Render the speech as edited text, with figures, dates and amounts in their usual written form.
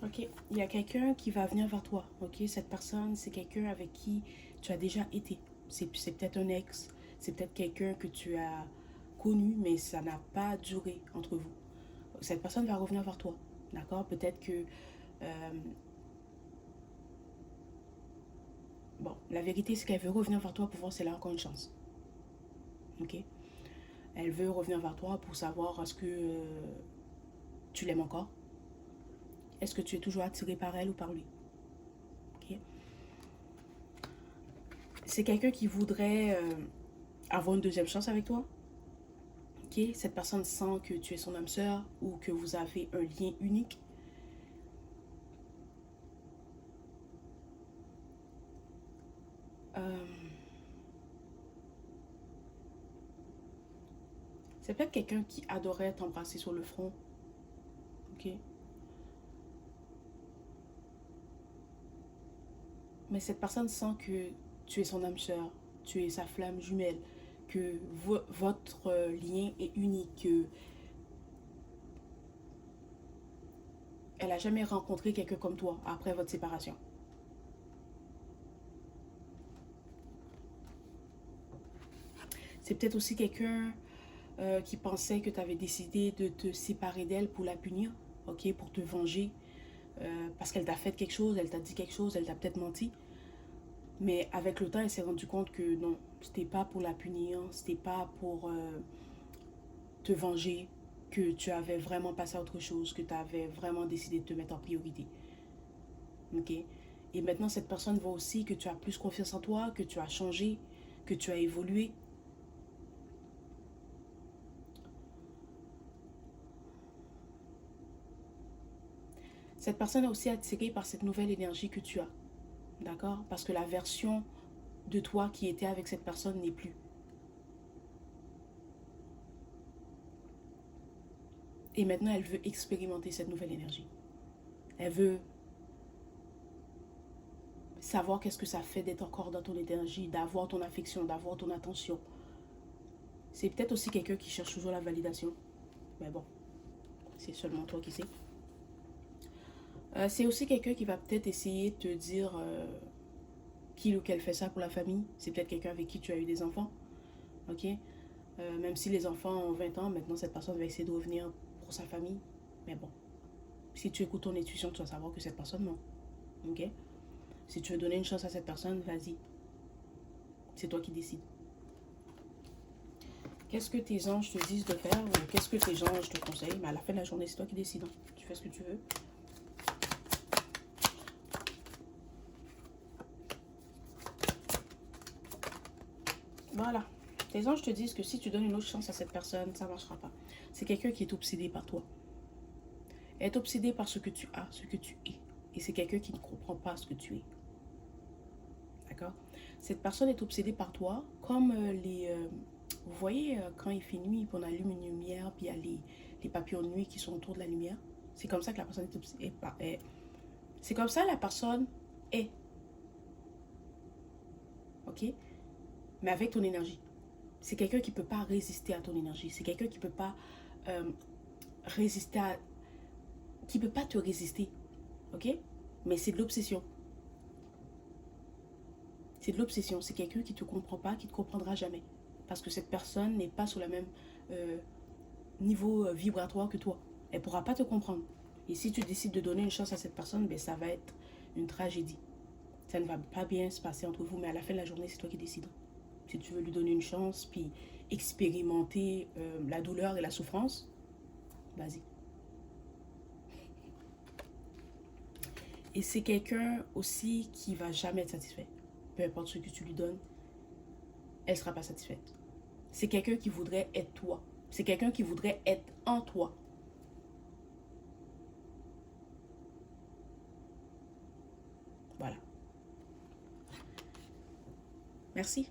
Ok, il y a quelqu'un qui va venir vers toi. Ok, cette personne, c'est quelqu'un avec qui tu as déjà été. C'est peut-être un ex, c'est peut-être quelqu'un que tu as connu, mais ça n'a pas duré entre vous. Cette personne va revenir vers toi. D'accord. Peut-être que... euh, bon, la vérité, c'est qu'elle veut revenir vers toi pour voir si elle a encore une chance. Ok. Elle veut revenir vers toi pour savoir est-ce que tu l'aimes encore. Est-ce que tu es toujours attiré par elle ou par lui. Ok. C'est quelqu'un qui voudrait avoir une deuxième chance avec toi. Ok. Cette personne sent que tu es son âme sœur ou que vous avez un lien unique. Euh, c'est peut-être quelqu'un qui adorait t'embrasser sur le front. Ok. Mais cette personne sent que tu es son âme sœur, tu es sa flamme jumelle, que votre lien est unique, que elle a jamais rencontré quelqu'un comme toi après votre séparation. C'est peut-être aussi quelqu'un qui pensait que tu avais décidé de te séparer d'elle pour la punir, ok, pour te venger, parce qu'elle t'a fait quelque chose, elle t'a dit quelque chose, elle t'a peut-être menti. Mais avec le temps, elle s'est rendue compte que non, c'était pas pour la punir, c'était pas pour te venger, que tu avais vraiment passé à autre chose, que tu avais vraiment décidé de te mettre en priorité. Ok. Et maintenant, cette personne voit aussi que tu as plus confiance en toi, que tu as changé, que tu as évolué. Cette personne est aussi attirée par cette nouvelle énergie que tu as. D'accord. Parce que la version de toi qui était avec cette personne n'est plus. Et maintenant, elle veut expérimenter cette nouvelle énergie. Elle veut savoir qu'est-ce que ça fait d'être encore dans ton énergie, d'avoir ton affection, d'avoir ton attention. C'est peut-être aussi quelqu'un qui cherche toujours la validation. Mais bon, c'est seulement toi qui sais. C'est aussi quelqu'un qui va peut-être essayer de te dire qu'il ou qu'elle fait ça pour la famille. C'est peut-être quelqu'un avec qui tu as eu des enfants. Ok. Même si les enfants ont 20 ans, maintenant cette personne va essayer de revenir pour sa famille. Mais bon, si tu écoutes ton intuition, tu vas savoir que cette personne ment. Ok. Si tu veux donner une chance à cette personne, vas-y. C'est toi qui décides. Qu'est-ce que tes anges te disent de faire ou qu'est-ce que tes anges te conseillent? Mais à la fin de la journée, c'est toi qui décides. Hein. Tu fais ce que tu veux. Voilà. Tes anges te disent que si tu donnes une autre chance à cette personne, ça ne marchera pas. C'est quelqu'un qui est obsédé par toi. Elle est obsédée par ce que tu as, ce que tu es. Et c'est quelqu'un qui ne comprend pas ce que tu es. D'accord. Cette personne est obsédée par toi comme vous voyez, quand il fait nuit, on allume une lumière, puis il y a les papillons de nuit qui sont autour de la lumière. C'est comme ça que la personne est obsédée. C'est comme ça la personne est. Ok. Mais avec ton énergie. C'est quelqu'un qui ne peut pas résister à ton énergie. C'est quelqu'un qui ne peut pas euh, résister à... qui ne peut pas te résister. Ok. Mais c'est de l'obsession. C'est de l'obsession. C'est quelqu'un qui ne te comprend pas, qui ne te comprendra jamais. Parce que cette personne n'est pas sur le même euh, niveau vibratoire que toi. Elle ne pourra pas te comprendre. Et si tu décides de donner une chance à cette personne, ben, ça va être une tragédie. Ça ne va pas bien se passer entre vous, mais à la fin de la journée, c'est toi qui décides. Si tu veux lui donner une chance, puis expérimenter la douleur et la souffrance, vas-y. Et c'est quelqu'un aussi qui va jamais être satisfait. Peu importe ce que tu lui donnes, elle ne sera pas satisfaite. C'est quelqu'un qui voudrait être toi. C'est quelqu'un qui voudrait être en toi. Voilà. Merci.